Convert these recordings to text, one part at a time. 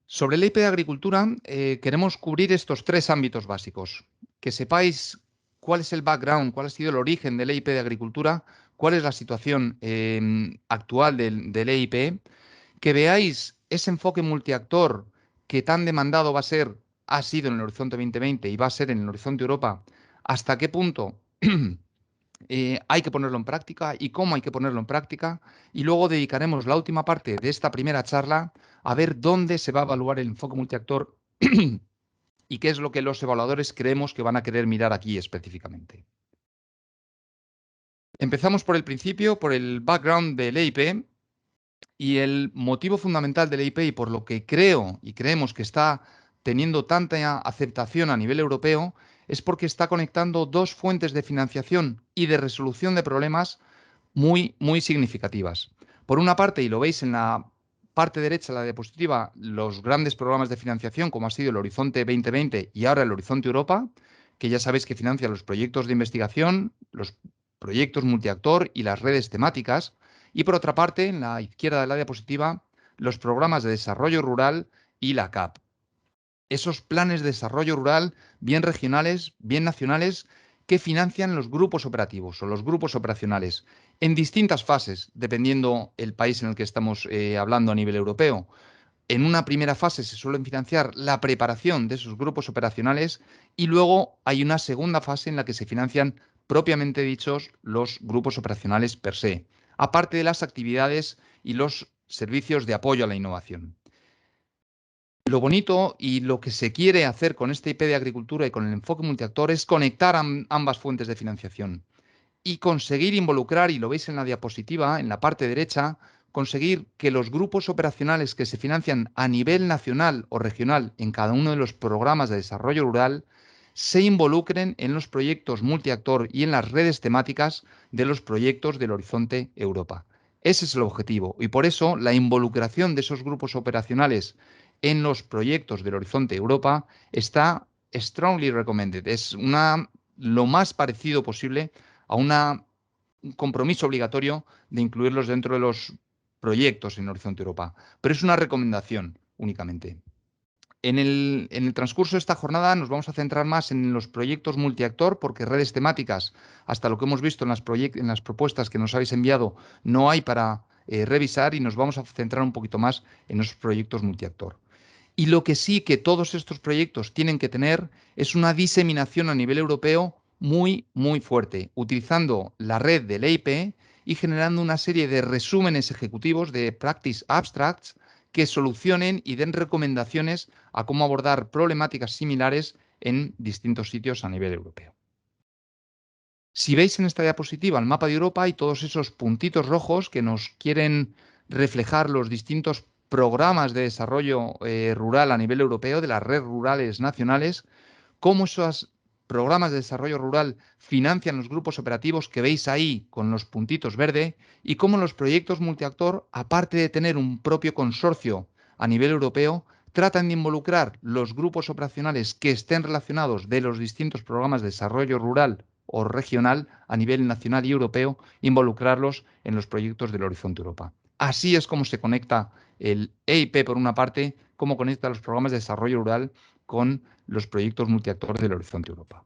Sobre el EIP de Agricultura, queremos cubrir estos tres ámbitos básicos. Que sepáis cuál es el background, cuál ha sido el origen del EIP de Agricultura, cuál es la situación actual del EIP, que veáis ese enfoque multiactor que tan demandado ha sido en el Horizonte 2020 y va a ser en el Horizonte Europa, hasta qué punto hay que ponerlo en práctica y cómo hay que ponerlo en práctica. Y luego dedicaremos la última parte de esta primera charla a ver dónde se va a evaluar el enfoque multiactor y qué es lo que los evaluadores creemos que van a querer mirar aquí específicamente. Empezamos por el principio, por el background del EIP, y el motivo fundamental del EIP y por lo que creo y creemos que está teniendo tanta aceptación a nivel europeo es porque está conectando dos fuentes de financiación y de resolución de problemas muy, muy significativas. Por una parte, y lo veis en la parte derecha de la diapositiva, los grandes programas de financiación, como ha sido el Horizonte 2020 y ahora el Horizonte Europa, que ya sabéis que financia los proyectos de investigación, los proyectos multiactor y las redes temáticas. Y por otra parte, en la izquierda de la diapositiva, los programas de desarrollo rural y la CAP. Esos planes de desarrollo rural, bien regionales, bien nacionales, que financian los grupos operativos o los grupos operacionales en distintas fases, dependiendo el país en el que estamos hablando a nivel europeo. En una primera fase se suelen financiar la preparación de esos grupos operacionales y luego hay una segunda fase en la que se financian propiamente dichos los grupos operacionales per se, aparte de las actividades y los servicios de apoyo a la innovación. Lo bonito y lo que se quiere hacer con este IP de Agricultura y con el enfoque multiactor es conectar ambas fuentes de financiación y conseguir involucrar, y lo veis en la diapositiva, en la parte derecha, conseguir que los grupos operacionales que se financian a nivel nacional o regional en cada uno de los programas de desarrollo rural se involucren en los proyectos multiactor y en las redes temáticas de los proyectos del Horizonte Europa. Ese es el objetivo y por eso la involucración de esos grupos operacionales en los proyectos del Horizonte Europa está strongly recommended. Es lo más parecido posible a un compromiso obligatorio de incluirlos dentro de los proyectos en Horizonte Europa. Pero es una recomendación únicamente. En el transcurso de esta jornada nos vamos a centrar más en los proyectos multiactor, porque redes temáticas, hasta lo que hemos visto en las propuestas que nos habéis enviado, no hay para revisar y nos vamos a centrar un poquito más en esos proyectos multiactor. Y lo que sí que todos estos proyectos tienen que tener es una diseminación a nivel europeo muy, muy fuerte, utilizando la red del EIP y generando una serie de resúmenes ejecutivos de practice abstracts que solucionen y den recomendaciones a cómo abordar problemáticas similares en distintos sitios a nivel europeo. Si veis en esta diapositiva el mapa de Europa, hay todos esos puntitos rojos que nos quieren reflejar los distintos programas de desarrollo rural a nivel europeo, de las redes rurales nacionales, cómo esos programas de desarrollo rural financian los grupos operativos que veis ahí con los puntitos verde y cómo los proyectos multiactor, aparte de tener un propio consorcio a nivel europeo, tratan de involucrar los grupos operacionales que estén relacionados de los distintos programas de desarrollo rural o regional a nivel nacional y europeo, involucrarlos en los proyectos del Horizonte Europa. Así es como se conecta el EIP, por una parte, cómo conecta los programas de desarrollo rural con los proyectos multiactor del Horizonte Europa.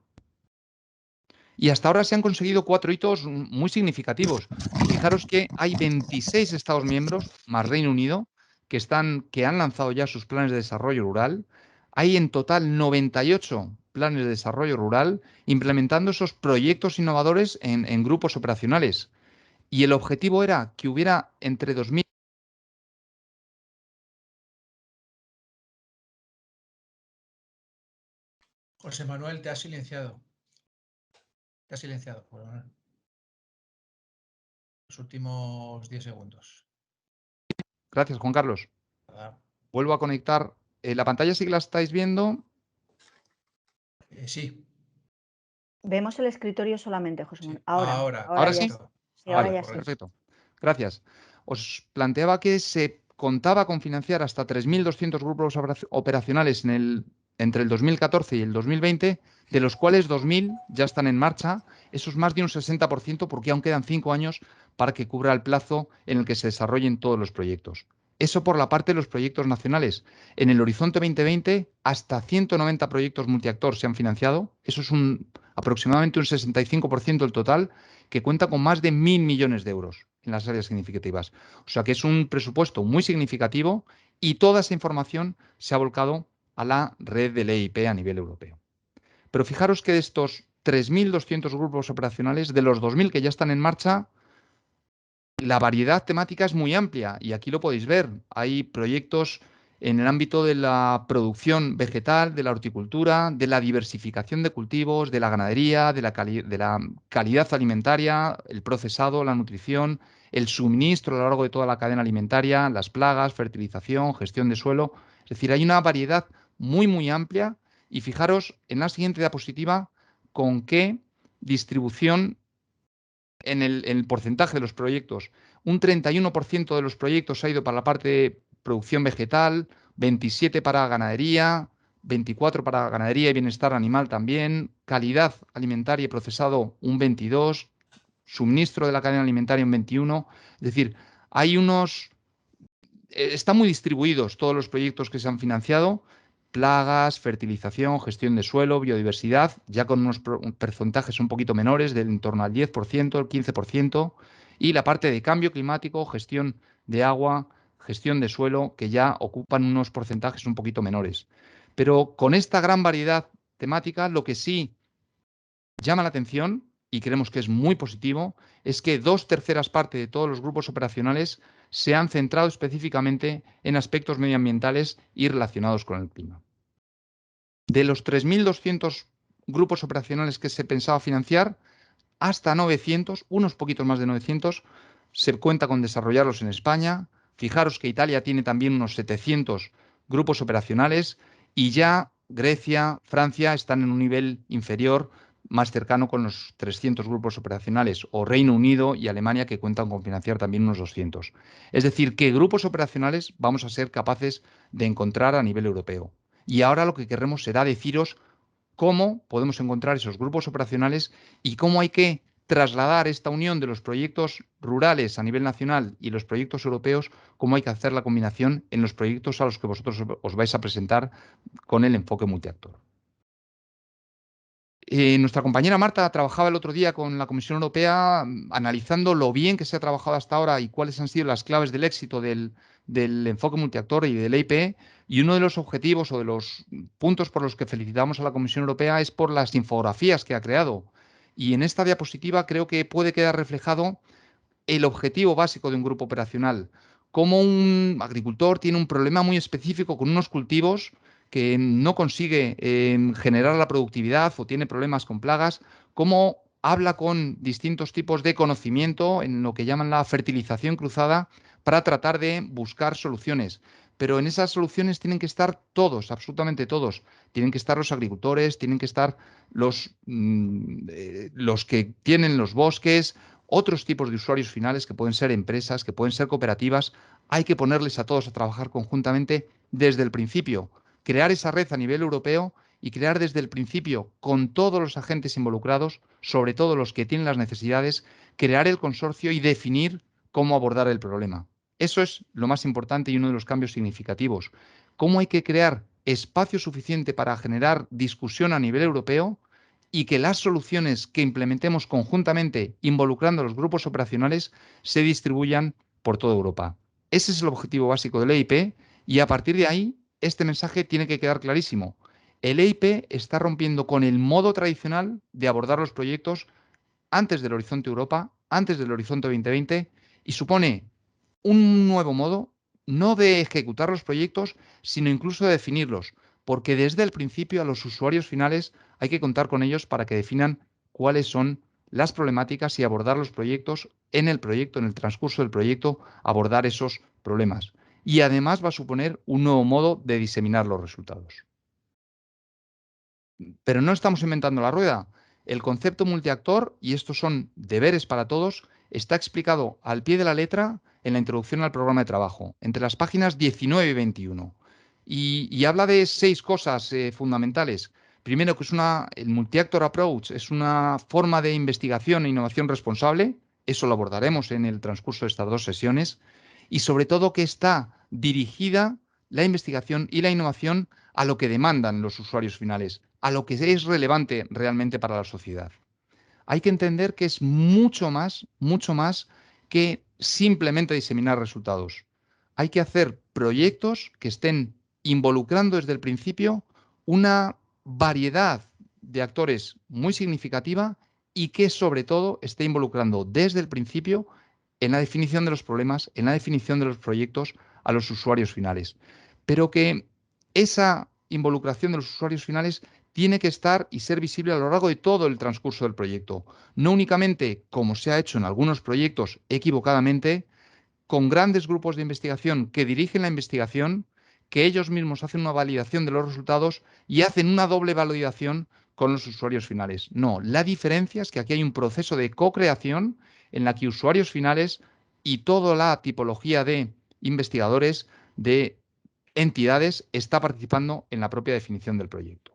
Y hasta ahora se han conseguido 4 hitos muy significativos. Fijaros que hay 26 Estados miembros, más Reino Unido, que han lanzado ya sus planes de desarrollo rural. Hay en total 98 planes de desarrollo rural implementando esos proyectos innovadores en grupos operacionales. Y el objetivo era que hubiera entre 2000. José Manuel, te has silenciado. Te has silenciado por los últimos 10 segundos. Gracias, Juan Carlos. Vuelvo a conectar. La pantalla sí que la estáis viendo. Sí. Vemos el escritorio solamente, José Manuel. Sí. ¿Ahora sí? Sí, ahora Vale, ya sí. perfecto. Gracias. Os planteaba que se contaba con financiar hasta 3.200 grupos operacionales entre el 2014 y el 2020, de los cuales 2.000 ya están en marcha. Eso es más de un 60%, porque aún quedan 5 años para que cubra el plazo en el que se desarrollen todos los proyectos. Eso por la parte de los proyectos nacionales. En el Horizonte 2020, hasta 190 proyectos multiactor se han financiado. Eso es aproximadamente un 65% del total, que cuenta con más de 1.000 millones de euros en las áreas significativas. O sea que es un presupuesto muy significativo y toda esa información se ha volcado a la red del EIP a nivel europeo. Pero fijaros que de estos 3.200 grupos operacionales, de los 2.000 que ya están en marcha, la variedad temática es muy amplia y aquí lo podéis ver. Hay proyectos en el ámbito de la producción vegetal, de la horticultura, de la diversificación de cultivos, de la ganadería, de la calidad alimentaria, el procesado, la nutrición, el suministro a lo largo de toda la cadena alimentaria, las plagas, fertilización, gestión de suelo. Es decir, hay una variedad muy, muy amplia y fijaros en la siguiente diapositiva con qué distribución en el porcentaje de los proyectos. Un 31% de los proyectos ha ido para la parte de producción vegetal, 27% para ganadería, 24% para ganadería y bienestar animal también, calidad alimentaria y procesado un 22%, suministro de la cadena alimentaria un 21%. Es decir, hay están muy distribuidos todos los proyectos que se han financiado: plagas, fertilización, gestión de suelo, biodiversidad, ya con unos porcentajes un poquito menores, del en torno al 10%, el 15%, y la parte de cambio climático, gestión de agua, gestión de suelo, que ya ocupan unos porcentajes un poquito menores. Pero con esta gran variedad temática, lo que sí llama la atención, y creemos que es muy positivo, es que 2/3 partes de todos los grupos operacionales se han centrado específicamente en aspectos medioambientales y relacionados con el clima. De los 3.200 grupos operacionales que se pensaba financiar, hasta 900, unos poquitos más de 900, se cuenta con desarrollarlos en España. Fijaros que Italia tiene también unos 700 grupos operacionales y ya Grecia, Francia están en un nivel inferior, más cercano con los 300 grupos operacionales, o Reino Unido y Alemania, que cuentan con financiar también unos 200. Es decir, que grupos operacionales vamos a ser capaces de encontrar a nivel europeo. Y ahora lo que queremos será deciros cómo podemos encontrar esos grupos operacionales y cómo hay que trasladar esta unión de los proyectos rurales a nivel nacional y los proyectos europeos, cómo hay que hacer la combinación en los proyectos a los que vosotros os vais a presentar con el enfoque multiactor. Nuestra compañera Marta trabajaba el otro día con la Comisión Europea analizando lo bien que se ha trabajado hasta ahora y cuáles han sido las claves del éxito del enfoque multiactor y del EIP. Y uno de los objetivos o de los puntos por los que felicitamos a la Comisión Europea es por las infografías que ha creado. Y en esta diapositiva creo que puede quedar reflejado el objetivo básico de un grupo operacional. Cómo un agricultor tiene un problema muy específico con unos cultivos que no consigue generar la productividad o tiene problemas con plagas, cómo habla con distintos tipos de conocimiento en lo que llaman la fertilización cruzada para tratar de buscar soluciones. Pero en esas soluciones tienen que estar todos, absolutamente todos. Tienen que estar los agricultores, tienen que estar los que tienen los bosques, otros tipos de usuarios finales que pueden ser empresas, que pueden ser cooperativas. Hay que ponerles a todos a trabajar conjuntamente desde el principio, crear esa red a nivel europeo y crear desde el principio, con todos los agentes involucrados, sobre todo los que tienen las necesidades, crear el consorcio y definir cómo abordar el problema. Eso es lo más importante y uno de los cambios significativos. Cómo hay que crear espacio suficiente para generar discusión a nivel europeo y que las soluciones que implementemos conjuntamente, involucrando a los grupos operacionales, se distribuyan por toda Europa. Ese es el objetivo básico del EIP y a partir de ahí, este mensaje tiene que quedar clarísimo. El EIP está rompiendo con el modo tradicional de abordar los proyectos antes del Horizonte Europa, antes del Horizonte 2020, y supone un nuevo modo, no de ejecutar los proyectos, sino incluso de definirlos, porque desde el principio a los usuarios finales hay que contar con ellos para que definan cuáles son las problemáticas y abordar los proyectos, en el transcurso del proyecto, abordar esos problemas. Y además va a suponer un nuevo modo de diseminar los resultados. Pero no estamos inventando la rueda. El concepto multiactor, y estos son deberes para todos, está explicado al pie de la letra en la introducción al programa de trabajo, entre las páginas 19 y 21. Y habla de 6 cosas fundamentales. Primero, que el multi-actor approach es una forma de investigación e innovación responsable. Eso lo abordaremos en el transcurso de estas 2 sesiones. Y sobre todo, que está dirigida la investigación y la innovación a lo que demandan los usuarios finales, a lo que es relevante realmente para la sociedad. Hay que entender que es mucho más que simplemente diseminar resultados. Hay que hacer proyectos que estén involucrando desde el principio una variedad de actores muy significativa y que sobre todo esté involucrando desde el principio en la definición de los problemas, en la definición de los proyectos a los usuarios finales. Pero que esa involucración de los usuarios finales tiene que estar y ser visible a lo largo de todo el transcurso del proyecto. No únicamente, como se ha hecho en algunos proyectos equivocadamente, con grandes grupos de investigación que dirigen la investigación, que ellos mismos hacen una validación de los resultados y hacen una doble validación con los usuarios finales. No, la diferencia es que aquí hay un proceso de co-creación en la que usuarios finales y toda la tipología de investigadores, de entidades, está participando en la propia definición del proyecto.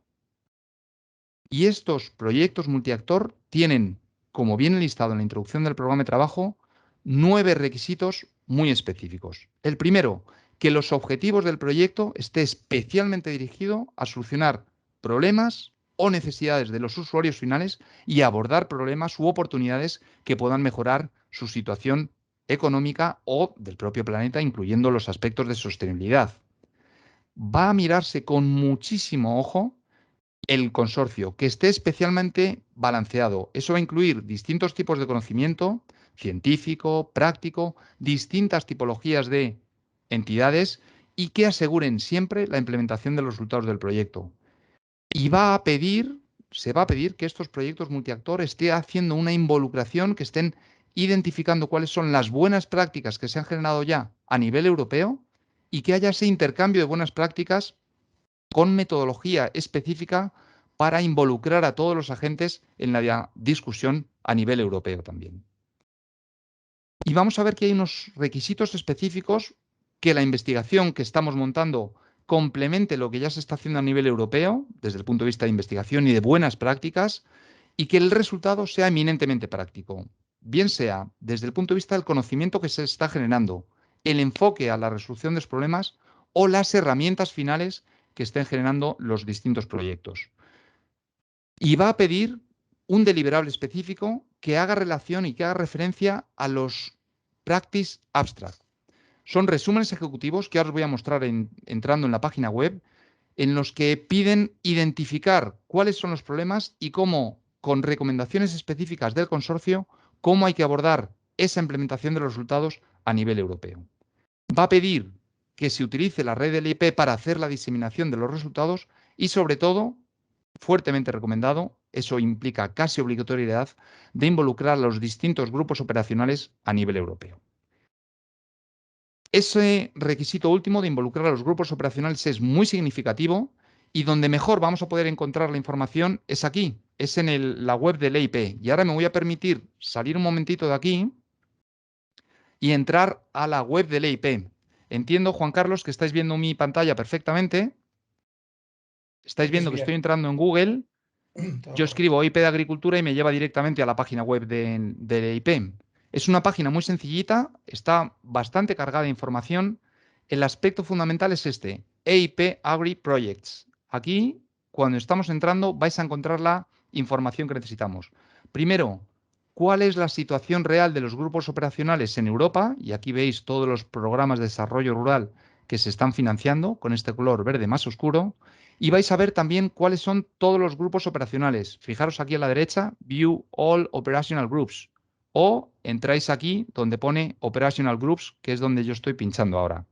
Y estos proyectos multiactor tienen, como viene listado en la introducción del programa de trabajo, 9 requisitos muy específicos. El primero, que los objetivos del proyecto esté especialmente dirigido a solucionar problemas o necesidades de los usuarios finales y abordar problemas u oportunidades que puedan mejorar su situación económica o del propio planeta, incluyendo los aspectos de sostenibilidad. Va a mirarse con muchísimo ojo el consorcio, que esté especialmente balanceado. Eso va a incluir distintos tipos de conocimiento, científico, práctico, distintas tipologías de entidades y que aseguren siempre la implementación de los resultados del proyecto. Y se va a pedir que estos proyectos multiactor estén haciendo una involucración, que estén identificando cuáles son las buenas prácticas que se han generado ya a nivel europeo y que haya ese intercambio de buenas prácticas con metodología específica para involucrar a todos los agentes en la discusión a nivel europeo también. Y vamos a ver que hay unos requisitos específicos que la investigación que estamos montando complemente lo que ya se está haciendo a nivel europeo, desde el punto de vista de investigación y de buenas prácticas, y que el resultado sea eminentemente práctico, bien sea desde el punto de vista del conocimiento que se está generando, el enfoque a la resolución de los problemas o las herramientas finales que estén generando los distintos proyectos. Y va a pedir un deliberable específico que haga relación y que haga referencia a los Practice Abstract. Son resúmenes ejecutivos que ahora os voy a mostrar entrando en la página web, en los que piden identificar cuáles son los problemas y cómo, con recomendaciones específicas del consorcio, cómo hay que abordar esa implementación de los resultados a nivel europeo. Va a pedir que se utilice la red del IP para hacer la diseminación de los resultados y, sobre todo, fuertemente recomendado, eso implica casi obligatoriedad, de involucrar a los distintos grupos operacionales a nivel europeo. Ese requisito último de involucrar a los grupos operacionales es muy significativo y donde mejor vamos a poder encontrar la información es aquí, es en la web del EIP. Y ahora me voy a permitir salir un momentito de aquí y entrar a la web del EIP. Entiendo, Juan Carlos, que estáis viendo mi pantalla perfectamente. Estáis viendo que estoy entrando en Google. Yo escribo EIP de Agricultura y me lleva directamente a la página web del EIP. Es una página muy sencillita, está bastante cargada de información. El aspecto fundamental es este, EIP Agri Projects. Aquí, cuando estamos entrando, vais a encontrar la información que necesitamos. Primero, ¿cuál es la situación real de los grupos operacionales en Europa? Y aquí veis todos los programas de desarrollo rural que se están financiando con este color verde más oscuro. Y vais a ver también cuáles son todos los grupos operacionales. Fijaros aquí a la derecha, View All Operational Groups. O entráis aquí donde pone Operational Groups, que es donde yo estoy pinchando ahora.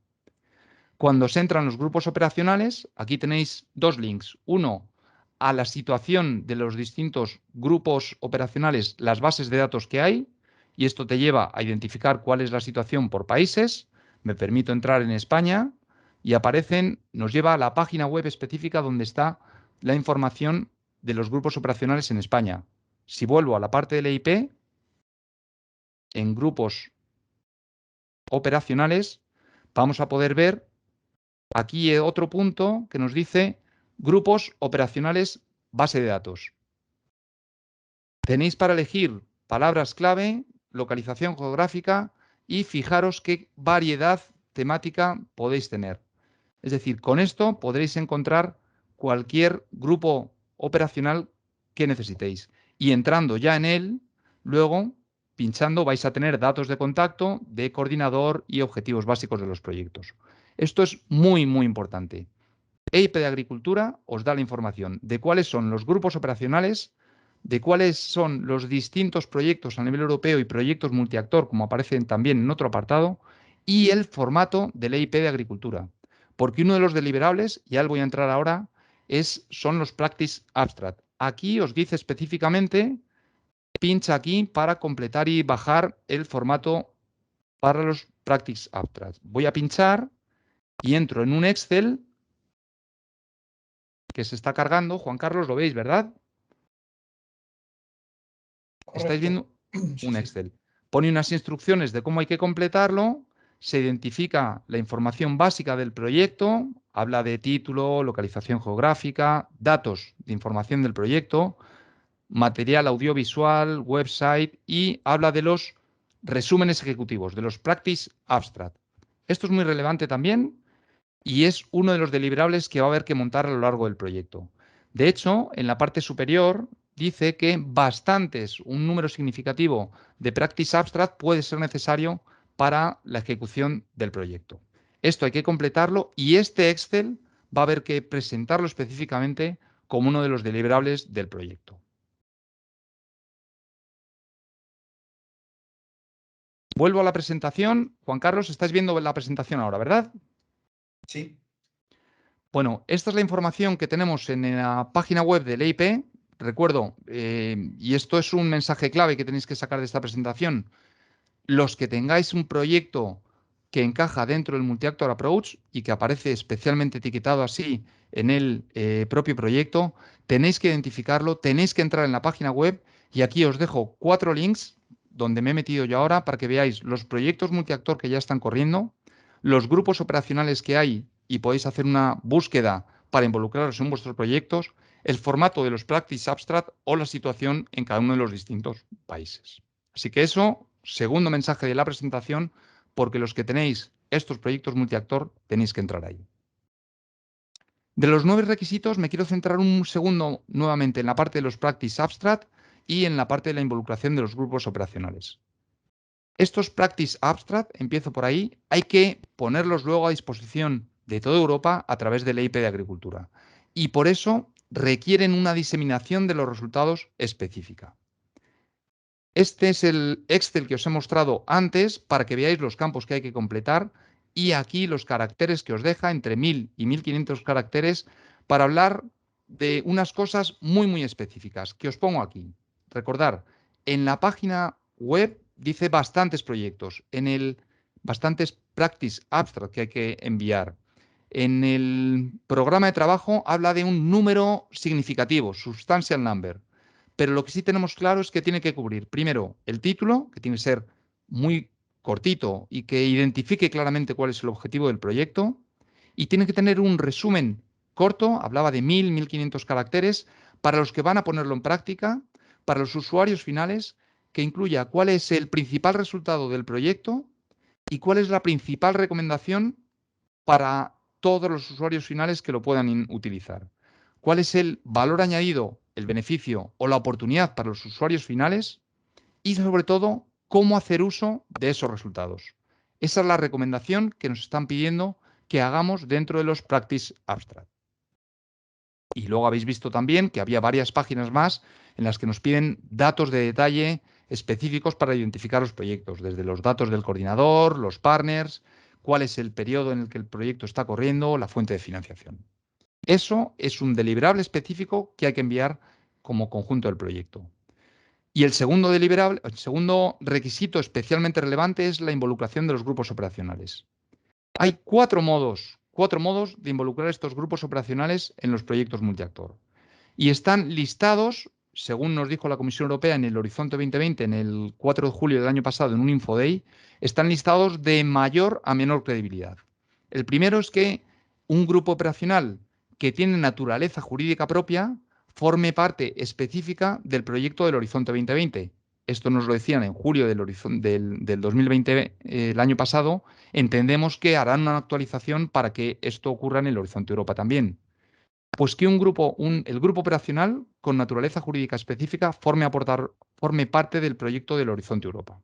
Cuando se entran los grupos operacionales, aquí tenéis dos links. Uno, a la situación de los distintos grupos operacionales, las bases de datos que hay, y esto te lleva a identificar cuál es la situación por países. Me permito entrar en España y nos lleva a la página web específica donde está la información de los grupos operacionales en España. Si vuelvo a la parte del EIP, en grupos operacionales, vamos a poder ver aquí otro punto que nos dice grupos operacionales base de datos. Tenéis para elegir palabras clave, localización geográfica y fijaros qué variedad temática podéis tener. Es decir, con esto podréis encontrar cualquier grupo operacional que necesitéis. Y entrando ya en él, luego, pinchando, vais a tener datos de contacto, de coordinador y objetivos básicos de los proyectos. Esto es muy, muy importante. EIP de Agricultura os da la información de cuáles son los grupos operacionales, de cuáles son los distintos proyectos a nivel europeo y proyectos multiactor, como aparecen también en otro apartado, y el formato del EIP de Agricultura. Porque uno de los deliberables, ya voy a entrar ahora, son los Practice Abstract. Aquí os dice específicamente, pincha aquí para completar y bajar el formato para los Practice Abstract. Voy a pinchar y entro en un Excel que se está cargando. Juan Carlos, lo veis, ¿verdad? Estáis viendo un Excel. Pone unas instrucciones de cómo hay que completarlo, se identifica la información básica del proyecto, habla de título, localización geográfica, datos de información del proyecto, material audiovisual, website y habla de los resúmenes ejecutivos, de los Practice Abstract. Esto es muy relevante también y es uno de los deliberables que va a haber que montar a lo largo del proyecto. De hecho, en la parte superior dice que un número significativo de Practice Abstract puede ser necesario para la ejecución del proyecto. Esto hay que completarlo y este Excel va a haber que presentarlo específicamente como uno de los deliberables del proyecto. Vuelvo a la presentación. Juan Carlos, estáis viendo la presentación ahora, ¿verdad? Sí. Bueno, esta es la información que tenemos en la página web del EIP. Recuerdo, y esto es un mensaje clave que tenéis que sacar de esta presentación, los que tengáis un proyecto que encaja dentro del Multi-Actor Approach y que aparece especialmente etiquetado así en el propio proyecto, tenéis que identificarlo, tenéis que entrar en la página web y aquí os dejo 4 links donde me he metido yo ahora para que veáis los proyectos multiactor que ya están corriendo, los grupos operacionales que hay y podéis hacer una búsqueda para involucraros en vuestros proyectos, el formato de los Practice Abstract o la situación en cada uno de los distintos países. Así que eso, segundo mensaje de la presentación, porque los que tenéis estos proyectos multiactor tenéis que entrar ahí. De los 9 requisitos me quiero centrar un segundo nuevamente en la parte de los Practice Abstract y en la parte de la involucración de los grupos operacionales. Estos Practice Abstract, empiezo por ahí, hay que ponerlos luego a disposición de toda Europa a través del EIP de Agricultura. Y por eso requieren una diseminación de los resultados específica. Este es el Excel que os he mostrado antes para que veáis los campos que hay que completar y aquí los caracteres que os deja entre 1000 y 1500 caracteres para hablar de unas cosas muy, muy específicas que os pongo aquí. Recordar, en la página web dice bastantes proyectos, bastantes Practice Abstract que hay que enviar. En el programa de trabajo habla de un número significativo, substantial number. Pero lo que sí tenemos claro es que tiene que cubrir, primero, el título, que tiene que ser muy cortito y que identifique claramente cuál es el objetivo del proyecto, y tiene que tener un resumen corto, hablaba de 1000, 1500 caracteres, para los que van a ponerlo en práctica, para los usuarios finales, que incluya cuál es el principal resultado del proyecto y cuál es la principal recomendación para todos los usuarios finales que lo puedan utilizar. ¿Cuál es el valor añadido, el beneficio o la oportunidad para los usuarios finales? Y sobre todo, cómo hacer uso de esos resultados. Esa es la recomendación que nos están pidiendo que hagamos dentro de los Practice Abstract. Y luego habéis visto también que había varias páginas más en las que nos piden datos de detalle específicos para identificar los proyectos, desde los datos del coordinador, los partners, cuál es el periodo en el que el proyecto está corriendo, la fuente de financiación. Eso es un deliberable específico que hay que enviar como conjunto del proyecto. Y el segundo requisito especialmente relevante es la involucración de los grupos operacionales. Hay cuatro modos de involucrar estos grupos operacionales en los proyectos multiactor. Y están listados, según nos dijo la Comisión Europea en el Horizonte 2020, en el 4 de julio del año pasado, en un Infoday, están listados de mayor a menor credibilidad. El primero es que un grupo operacional que tiene naturaleza jurídica propia forme parte específica del proyecto del Horizonte 2020. esto nos lo decían en julio del 2020, el año pasado, entendemos que harán una actualización para que esto ocurra en el Horizonte Europa también. Pues que el grupo operacional con naturaleza jurídica específica forme parte del proyecto del Horizonte Europa.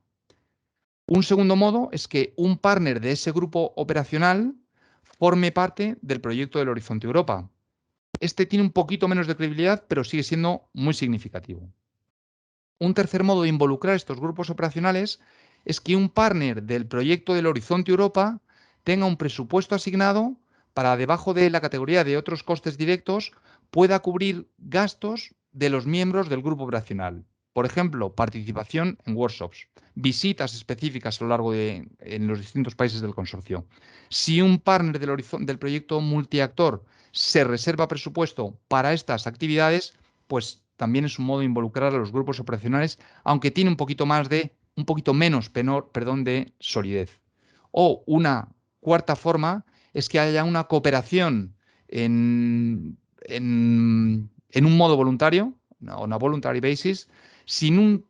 Un segundo modo es que un partner de ese grupo operacional forme parte del proyecto del Horizonte Europa. Este tiene un poquito menos de credibilidad, pero sigue siendo muy significativo. Un tercer modo de involucrar estos grupos operacionales es que un partner del proyecto del Horizonte Europa tenga un presupuesto asignado para, debajo de la categoría de otros costes directos, pueda cubrir gastos de los miembros del grupo operacional. Por ejemplo, participación en workshops, visitas específicas a lo largo en los distintos países del consorcio. Si un partner del proyecto multiactor se reserva presupuesto para estas actividades, pues también es un modo de involucrar a los grupos operacionales, aunque tiene un poquito menos de solidez. O una cuarta forma es que haya una cooperación en un modo voluntario, una voluntary basis, sin un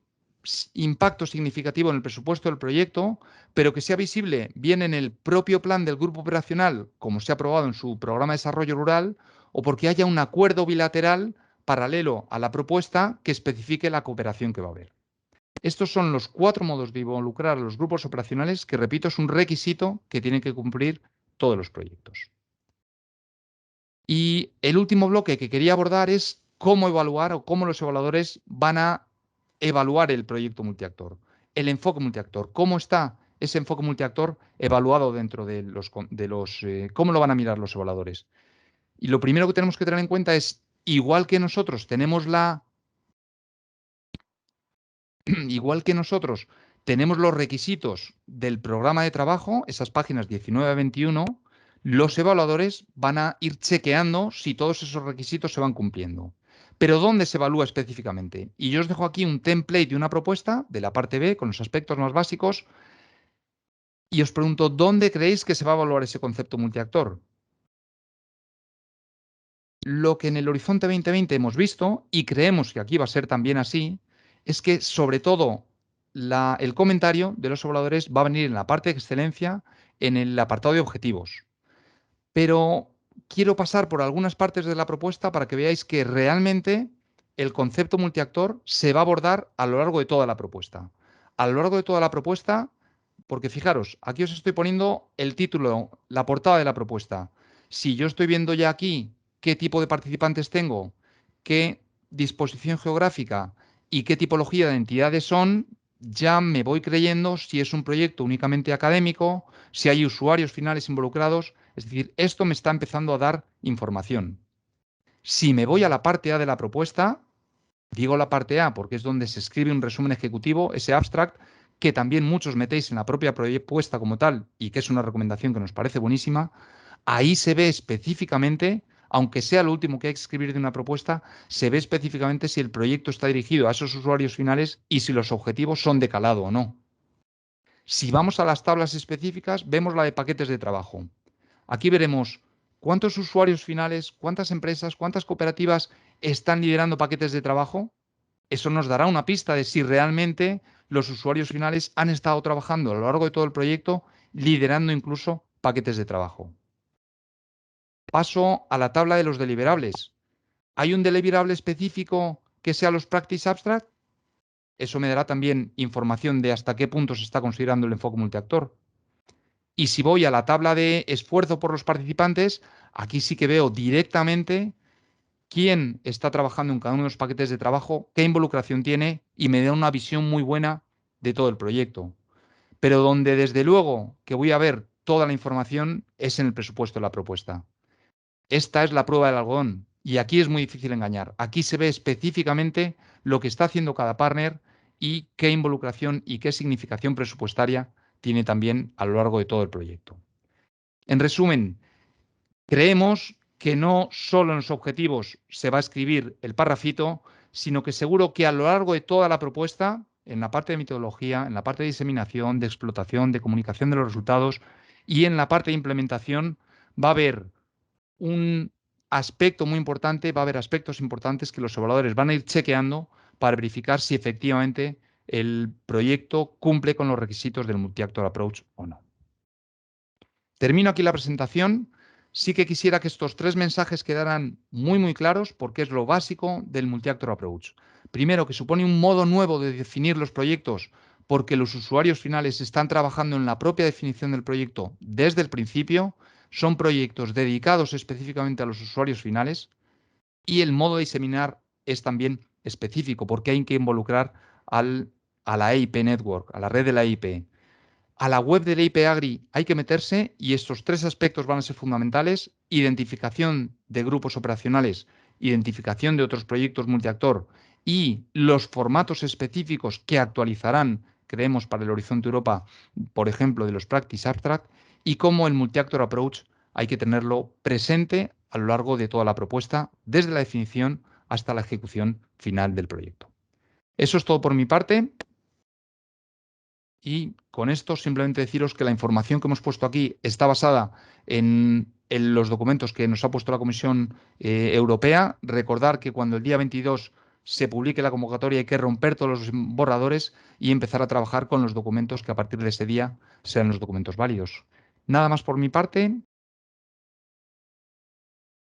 impacto significativo en el presupuesto del proyecto, pero que sea visible bien en el propio plan del grupo operacional, como se ha aprobado en su programa de desarrollo rural, o porque haya un acuerdo bilateral paralelo a la propuesta que especifique la cooperación que va a haber. Estos son los 4 modos de involucrar a los grupos operacionales que, repito, es un requisito que tienen que cumplir todos los proyectos. Y el último bloque que quería abordar es cómo evaluar o cómo los evaluadores van a evaluar el proyecto multiactor, el enfoque multiactor. ¿Cómo está ese enfoque multiactor evaluado dentro de cómo lo van a mirar los evaluadores? Y lo primero que tenemos que tener en cuenta es, igual que nosotros tenemos los requisitos del programa de trabajo, esas páginas 19 a 21, los evaluadores van a ir chequeando si todos esos requisitos se van cumpliendo. Pero ¿dónde se evalúa específicamente? Y yo os dejo aquí un template de una propuesta de la parte B con los aspectos más básicos y os pregunto, ¿dónde creéis que se va a evaluar ese concepto multiactor? Lo que en el Horizonte 2020 hemos visto, y creemos que aquí va a ser también así, es que sobre todo el comentario de los evaluadores va a venir en la parte de excelencia, en el apartado de objetivos. Pero quiero pasar por algunas partes de la propuesta para que veáis que realmente el concepto multiactor se va a abordar a lo largo de toda la propuesta. A lo largo de toda la propuesta, porque fijaros, aquí os estoy poniendo el título, la portada de la propuesta. Si yo estoy viendo ya aquí qué tipo de participantes tengo, qué disposición geográfica y qué tipología de entidades son, ya me voy creyendo si es un proyecto únicamente académico, si hay usuarios finales involucrados. Es decir, esto me está empezando a dar información. Si me voy a la parte A de la propuesta, digo la parte A porque es donde se escribe un resumen ejecutivo, ese abstract, que también muchos metéis en la propia propuesta como tal y que es una recomendación que nos parece buenísima. Ahí se ve específicamente, aunque sea lo último que hay que escribir de una propuesta, se ve específicamente si el proyecto está dirigido a esos usuarios finales y si los objetivos son de calado o no. Si vamos a las tablas específicas, vemos la de paquetes de trabajo. Aquí veremos cuántos usuarios finales, cuántas empresas, cuántas cooperativas están liderando paquetes de trabajo. Eso nos dará una pista de si realmente los usuarios finales han estado trabajando a lo largo de todo el proyecto, liderando incluso paquetes de trabajo. Paso a la tabla de los deliverables. ¿Hay un deliverable específico que sea los Practice Abstract? Eso me dará también información de hasta qué punto se está considerando el enfoque multiactor. Y si voy a la tabla de esfuerzo por los participantes, aquí sí que veo directamente quién está trabajando en cada uno de los paquetes de trabajo, qué involucración tiene y me da una visión muy buena de todo el proyecto. Pero donde desde luego que voy a ver toda la información es en el presupuesto de la propuesta. Esta es la prueba del algodón y aquí es muy difícil engañar. Aquí se ve específicamente lo que está haciendo cada partner y qué involucración y qué significación presupuestaria tiene también a lo largo de todo el proyecto. En resumen, creemos que no solo en los objetivos se va a escribir el parrafito, sino que seguro que a lo largo de toda la propuesta, en la parte de metodología, en la parte de diseminación, de explotación, de comunicación de los resultados y en la parte de implementación, va a haber un aspecto muy importante, va a haber aspectos importantes que los evaluadores van a ir chequeando para verificar si efectivamente el proyecto cumple con los requisitos del Multi-Actor Approach o no. Termino aquí la presentación. Sí que quisiera que estos 3 mensajes quedaran muy claros porque es lo básico del Multi-Actor Approach. Primero, que supone un modo nuevo de definir los proyectos porque los usuarios finales están trabajando en la propia definición del proyecto desde el principio. Son proyectos dedicados específicamente a los usuarios finales y el modo de diseminar es también específico porque hay que involucrar a la EIP Network, a la red de la EIP. A la web de la EIP Agri hay que meterse y estos 3 aspectos van a ser fundamentales: identificación de grupos operacionales, identificación de otros proyectos multiactor y los formatos específicos que actualizarán, creemos, para el Horizonte Europa, por ejemplo, de los Practice Abstract, y cómo el Multi-Actor Approach hay que tenerlo presente a lo largo de toda la propuesta, desde la definición hasta la ejecución final del proyecto. Eso es todo por mi parte. Y con esto simplemente deciros que la información que hemos puesto aquí está basada en los documentos que nos ha puesto la Comisión Europea. Recordar que cuando el día 22 se publique la convocatoria hay que romper todos los borradores y empezar a trabajar con los documentos que a partir de ese día sean los documentos válidos. Nada más por mi parte.